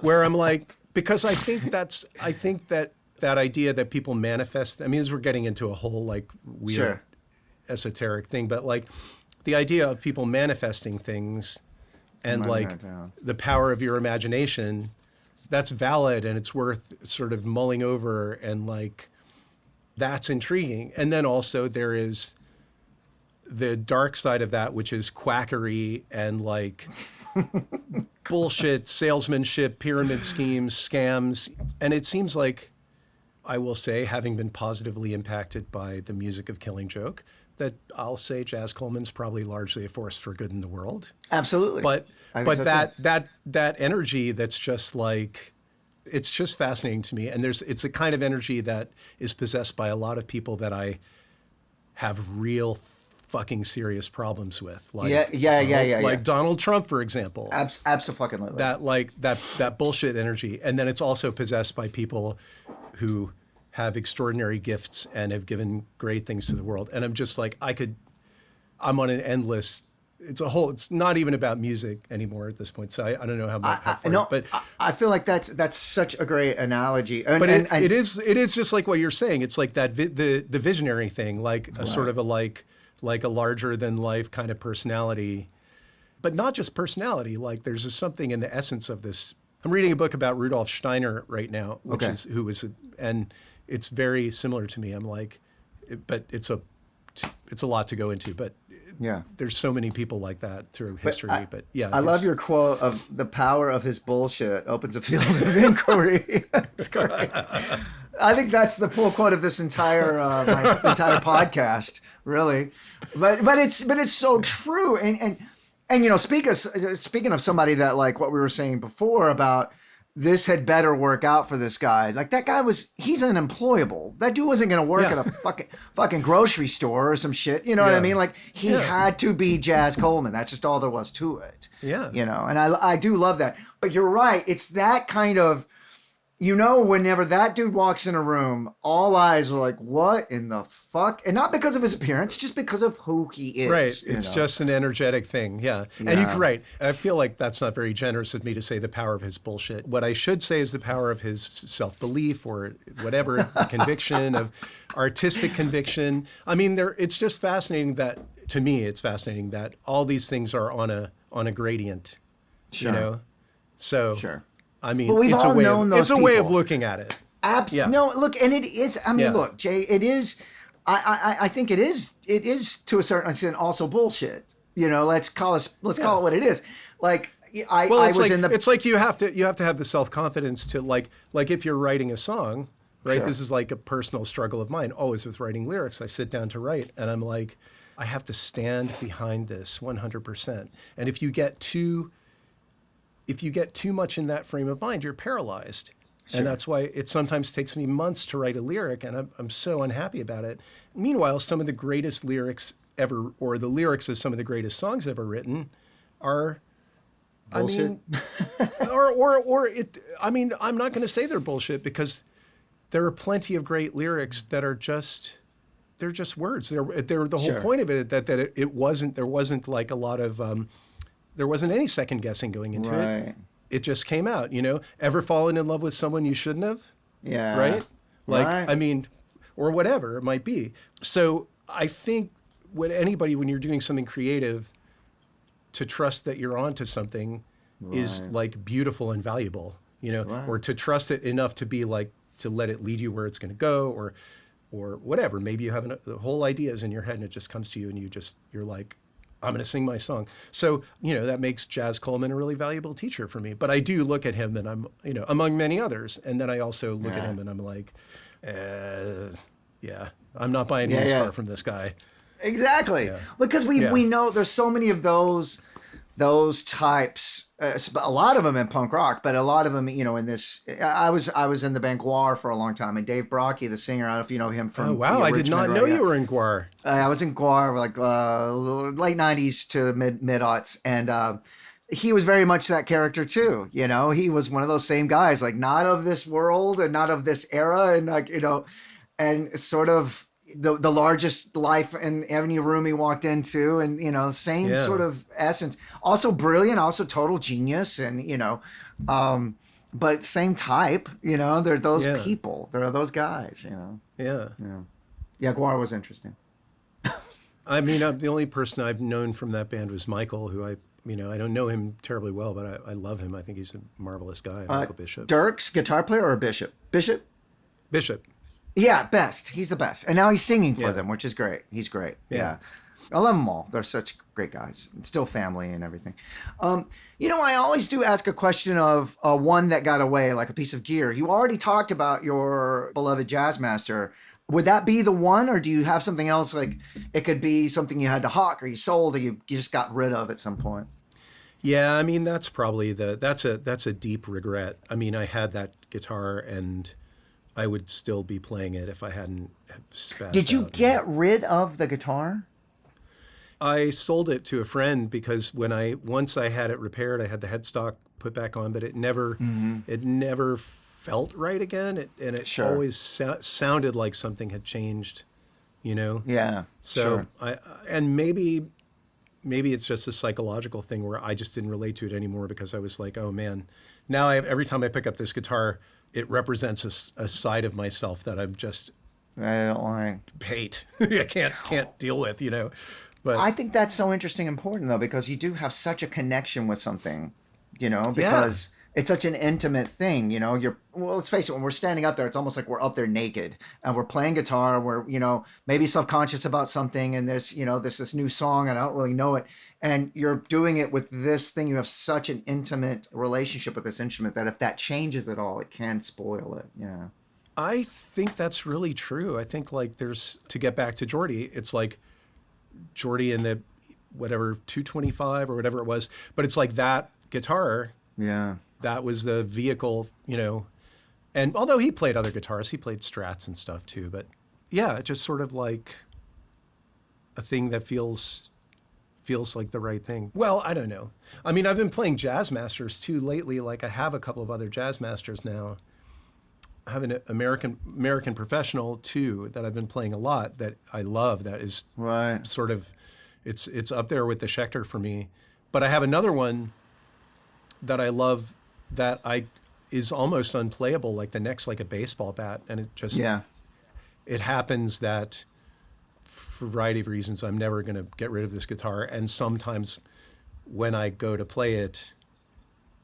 where I'm like, because I think that idea that people manifest. I mean, as we're getting into a whole like weird esoteric thing, but like the idea of people manifesting things and like the power of your imagination. That's valid and it's worth sort of mulling over, and like that's intriguing. And then also there is the dark side of that, which is quackery and like bullshit, salesmanship, pyramid schemes, scams. And it seems like, I will say, having been positively impacted by the music of Killing Joke, that I'll say Jazz Coleman's probably largely a force for good in the world. Absolutely. But so that energy that's just like, it's just fascinating to me. And it's a kind of energy that is possessed by a lot of people that I have real fucking serious problems with. Like, Like Donald Trump, for example. Absolutely. That bullshit energy. And then it's also possessed by people who have extraordinary gifts and have given great things to the world. And I'm just like, I'm on an endless, it's not even about music anymore at this point. So I don't know how much, but I feel like that's such a great analogy. It is just like what you're saying. It's like that, the visionary thing, like a sort of like a larger than life kind of personality, but not just personality. Like there's just something in the essence of this. I'm reading a book about Rudolf Steiner right now, and it's very similar to me. I'm like, but it's a lot to go into, but there's so many people like that through history. I love your quote of the power of his bullshit opens a field of inquiry. That's correct. I think that's the full quote of this entire my entire podcast, really. But it's so true. And speaking of somebody that, like what we were saying before about this had better work out for this guy. Like that guy he's unemployable. That dude wasn't going to work at a fucking grocery store or some shit. You know what I mean? Like he had to be Jazz Coleman. That's just all there was to it. Yeah. And I do love that. But you're right. It's that kind of, whenever that dude walks in a room, all eyes are like, what in the fuck? And not because of his appearance, just because of who he is. Right. It's just an energetic thing. Yeah. And you're right. I feel like that's not very generous of me to say the power of his bullshit. What I should say is the power of his self-belief or whatever, conviction, of artistic conviction. I mean, it's just fascinating that, to me, it's fascinating that all these things are on a gradient, So. Sure. I mean, it's a way of looking at it. Absolutely. No, look, and it is. I mean, look, Jay, it is. I think it is. It is to a certain extent also bullshit. Let's call it what it is. Like it's like you have to have the self-confidence to like if you're writing a song, right? Sure. This is like a personal struggle of mine. Always with writing lyrics, I sit down to write, and I'm like, I have to stand behind this 100%. And if you get too much in that frame of mind, you're paralyzed. Sure. And that's why it sometimes takes me months to write a lyric, and I'm so unhappy about it. Meanwhile, some of the greatest lyrics ever, or the lyrics of some of the greatest songs ever written, are bullshit. I'm not going to say they're bullshit, because there are plenty of great lyrics that are just they're just words. They're the whole Sure. point of it that it wasn't, there wasn't like a lot of, there wasn't any second guessing going into it. Right. It just came out, ever fallen in love with someone you shouldn't have? Yeah. Right? Like, Right. I mean, or whatever it might be. So I think when you're doing something creative, to trust that you're onto something is Right. like beautiful and valuable, Right. or to trust it enough to be like, to let it lead you where it's going to go, or whatever. Maybe you have the whole idea is in your head and it just comes to you and you're like, I'm going to sing my song. So, that makes Jazz Coleman a really valuable teacher for me. But I do look at him and I'm, among many others. And then I also look at him and I'm like, yeah, I'm not buying this car from this guy. Exactly. Yeah. Because we know there's so many of those types, a lot of them in punk rock, but a lot of them, in this, I was in the band Guar for a long time, and Dave Brocky, the singer, I don't know if you know him from. Oh, wow. I did not know you were in Guar. I was in Guar like late 90s to mid-aughts, and he was very much that character too. He was one of those same guys, like not of this world and not of this era, and like, and sort of the largest life and Avenue room he walked into, and same sort of essence. Also brilliant, also total genius, and but same type. They're those people. They're those guys. Yeah. Guar was interesting. I mean, the only person I've known from that band was Michael, who I don't know him terribly well, but I love him. I think he's a marvelous guy, Michael Bishop. Dirks, guitar player or Bishop? Bishop. Yeah, best. He's the best. And now he's singing for them, which is great. He's great. Yeah. I love them all. They're such great guys. It's still family and everything. I always do ask a question of one that got away, like a piece of gear. You already talked about your beloved Jazzmaster. Would that be the one, or do you have something else? Like it could be something you had to hawk or you sold or you just got rid of at some point? Yeah, I mean, that's probably that's a deep regret. I mean, I had that guitar and I would still be playing it if I hadn't spazzed Did you out. get rid of the guitar? I sold it to a friend because once I had it repaired, I had the headstock put back on, but it never felt right again. It always sounded like something had changed, Yeah. So and maybe it's just a psychological thing where I just didn't relate to it anymore because I was like, oh man, now every time I pick up this guitar, it represents a side of myself that I'm just I don't like. hate. I can't deal with, But I think that's so interesting and important though, because you do have such a connection with something, because it's such an intimate thing, well, let's face it, when we're standing up there, it's almost like we're up there naked and we're playing guitar, we're, maybe self-conscious about something, and there's, this new song and I don't really know it. And you're doing it with this thing. You have such an intimate relationship with this instrument that if that changes at all, it can spoil it. Yeah. I think that's really true. I think like to get back to Geordie, it's like Geordie and the whatever 225 or whatever it was, but it's like that guitar. Yeah. That was the vehicle, and although he played other guitars, he played Strats and stuff too, but yeah, it's just sort of like a thing that feels like the right thing. Well, I don't know. I mean, I've been playing Jazzmasters too lately. Like I have a couple of other Jazzmasters now. I have an American Professional too that I've been playing a lot that I love. That is sort of, it's up there with the Schecter for me. But I have another one that I love that is almost unplayable, like the neck's like a baseball bat, and it just it happens that for a variety of reasons I'm never going to get rid of this guitar, and sometimes when I go to play it,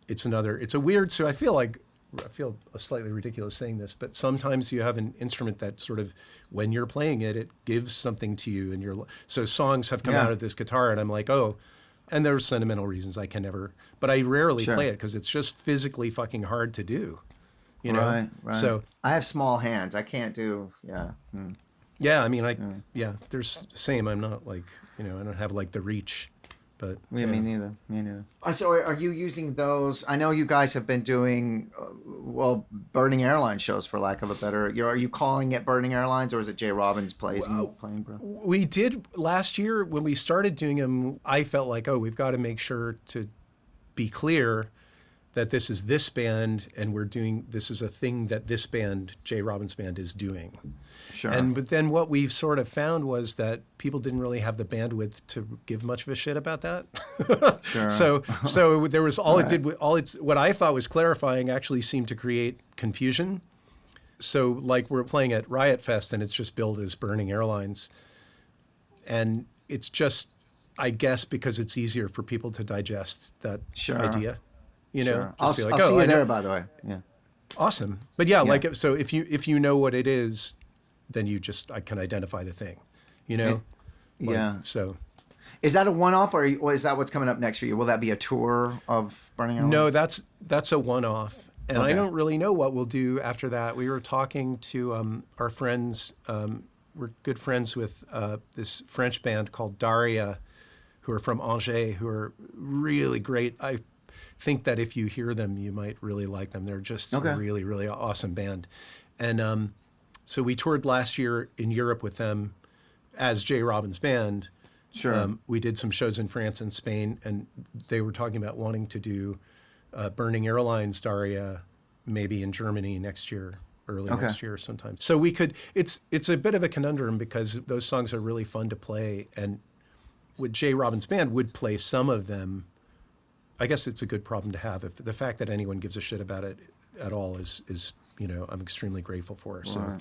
it's a weird. So I feel slightly ridiculous saying this, but sometimes you have an instrument that sort of, when you're playing it, it gives something to you, and so songs have come out of this guitar, and I'm like, oh. And there's sentimental reasons I can never, but I rarely play it because it's just physically fucking hard to do, Right. So I have small hands. I can't do, Yeah, I mean, there's the same. I'm not like, I don't have like the reach, but. Me neither. So are you using those? I know you guys have been doing, Burning Airlines shows, for lack of a better, are you calling it Burning Airlines, or is it J Robbins plays and playing, bro? We did last year when we started doing them. I felt like, we've got to make sure to be clear that this is this band, and this is a thing that this band, J Robbins Band, is doing. Sure. But then what we've sort of found was that people didn't really have the bandwidth to give much of a shit about that. Sure. So there was what I thought was clarifying actually seemed to create confusion. So like we're playing at Riot Fest and it's just billed as Burning Airlines. And it's just, I guess, because it's easier for people to digest that idea. You know, sure. just I'll see you there, by the way. Yeah. Awesome. But yeah, like, so if you know what it is, then I can identify the thing, you know? Yeah. So. Is that a one-off, or is that what's coming up next for you? Will that be a tour of Burning Airlines? No, that's a one-off. And I don't really know what we'll do after that. We were talking to our friends. We're good friends with this French band called Daria, who are from Angers, who are really great. I think that if you hear them, you might really like them. They're just a really, really awesome band. And so we toured last year in Europe with them as J Robbins Band. Sure. We did some shows in France and Spain, and they were talking about wanting to do Burning Airlines, Daria, maybe in Germany next year, early next year sometime. So we could, it's a bit of a conundrum because those songs are really fun to play, and J Robbins Band would play some of them. I guess it's a good problem to have. If the fact that anyone gives a shit about it at all is I'm extremely grateful for. So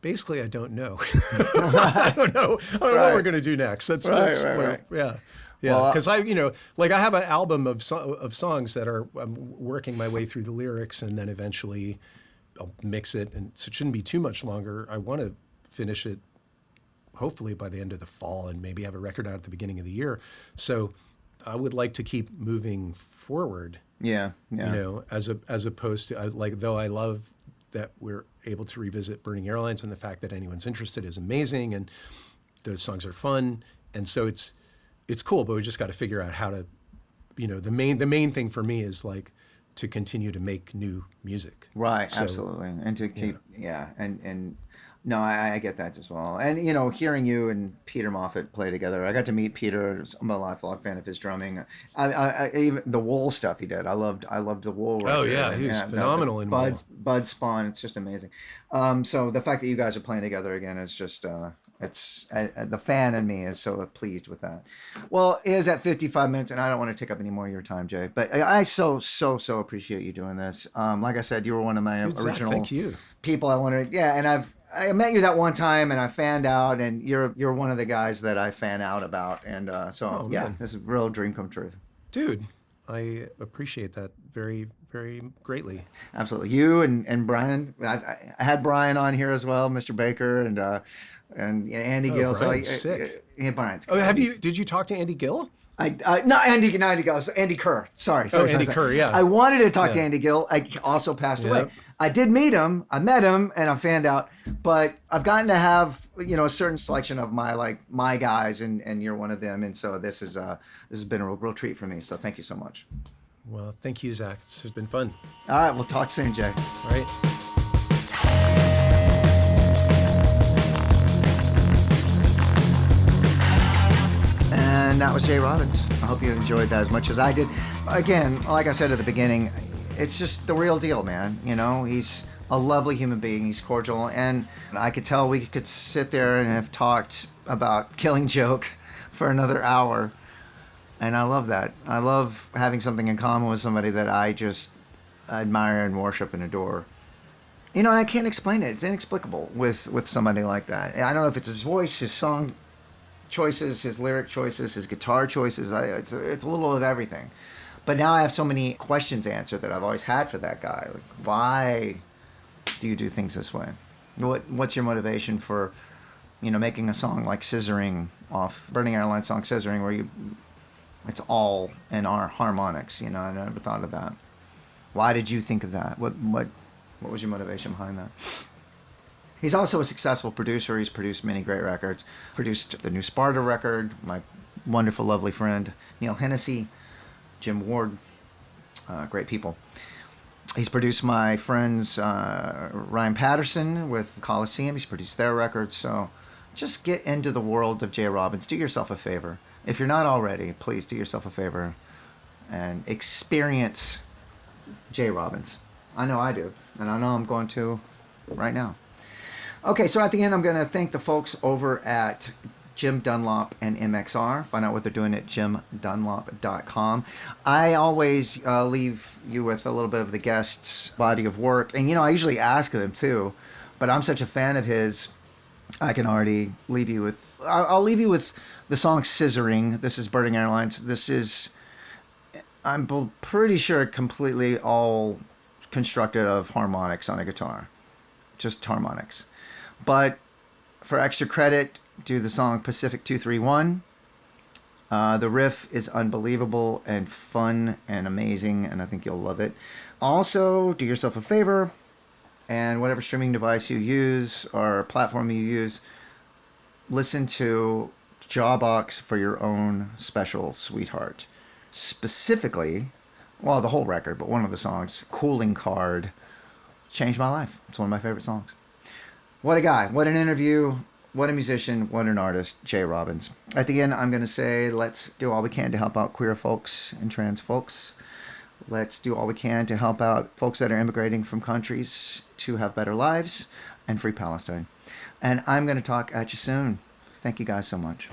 basically, I don't know. I don't know what we're going to do next. That's right. Yeah. Yeah, because I have an album of songs that I'm working my way through the lyrics, and then eventually I'll mix it, and so it shouldn't be too much longer. I want to finish it hopefully by the end of the fall, and maybe have a record out at the beginning of the year. So I would like to keep moving forward. Yeah. As opposed to though I love that we're able to revisit Burning Airlines, and the fact that anyone's interested is amazing, and those songs are fun, and so it's cool, but we just got to figure out how to, the main thing for me is like to continue to make new music. Right, so, absolutely. And to keep, and no, I get that as well. And, hearing you and Peter Moffat play together, I got to meet Peter. I'm a lifelong fan of his drumming. I even the Wool stuff he did. I loved the Wool. Oh, yeah, he was phenomenal in Wool. Bud Spawn, it's just amazing. So the fact that you guys are playing together again is just... the fan in me is so pleased with that. Well, it is at 55 minutes, and I don't want to take up any more of your time, Jay. But I so appreciate you doing this. Like I said, you were one of my original thank you. People I wanted. Yeah, and I met you that one time, and I fanned out, and you're one of the guys that I fan out about, and this is a real dream come true. Dude, I appreciate that very, very greatly. Absolutely. You and Brian. I had Brian on here as well, Mr. Baker, and Andy Gill. Brian's sick. Brian's. Oh, did you talk to Andy Gill? Not Andy Gill. Andy Kerr. Sorry. Andy Kerr. Yeah. I wanted to talk to Andy Gill. I also passed away. I did meet him. I met him, and I fanned out. But I've gotten to have a certain selection of my guys, and you're one of them. And so this has been a real treat for me. So thank you so much. Well, thank you, Zach. This has been fun. All right. We'll talk soon, Jay. All right. And that was J Robbins. I hope you enjoyed that as much as I did. Again, like I said at the beginning, it's just the real deal, man. He's a lovely human being. He's cordial. And I could tell we could sit there and have talked about Killing Joke for another hour. And I love that. I love having something in common with somebody that I just admire and worship and adore. And I can't explain it. It's inexplicable with somebody like that. I don't know if it's his voice, his song choices, his lyric choices, his guitar choices. It's a little of everything. But now I have so many questions answered that I've always had for that guy. Like, why do you do things this way? What's your motivation for, making a song like Scissoring off Burning Airlines song Scissoring, where it's all in our harmonics? I never thought of that. Why did you think of that? What was your motivation behind that? He's also a successful producer. He's produced many great records. Produced the new Sparta record, my wonderful, lovely friend Neil Hennessy, Jim Ward, great people. He's produced my friends Ryan Patterson with Coliseum. He's produced their records. So just get into the world of J Robbins. Do yourself a favor. If you're not already, please do yourself a favor and experience J Robbins. I know I do. And I know I'm going to right now. Okay, so at the end, I'm going to thank the folks over at Jim Dunlop and MXR. Find out what they're doing at jimdunlop.com. I always leave you with a little bit of the guest's body of work. And, I usually ask them too, but I'm such a fan of his, I can already leave you with, I'll leave you with the song Scissoring. This is Burning Airlines. This is, I'm pretty sure, completely all constructed of harmonics on a guitar. Just harmonics. But for extra credit, do the song Pacific 231. The riff is unbelievable and fun and amazing, and I think you'll love it. Also, do yourself a favor, and whatever streaming device you use or platform you use, listen to Jawbox for your own special sweetheart. Specifically, well, the whole record, but one of the songs, Cooling Card, changed my life. It's one of my favorite songs. What a guy. What an interview. What a musician. What an artist. J Robbins. At the end, I'm going to say, let's do all we can to help out queer folks and trans folks. Let's do all we can to help out folks that are immigrating from countries to have better lives, and free Palestine. And I'm going to talk at you soon. Thank you guys so much.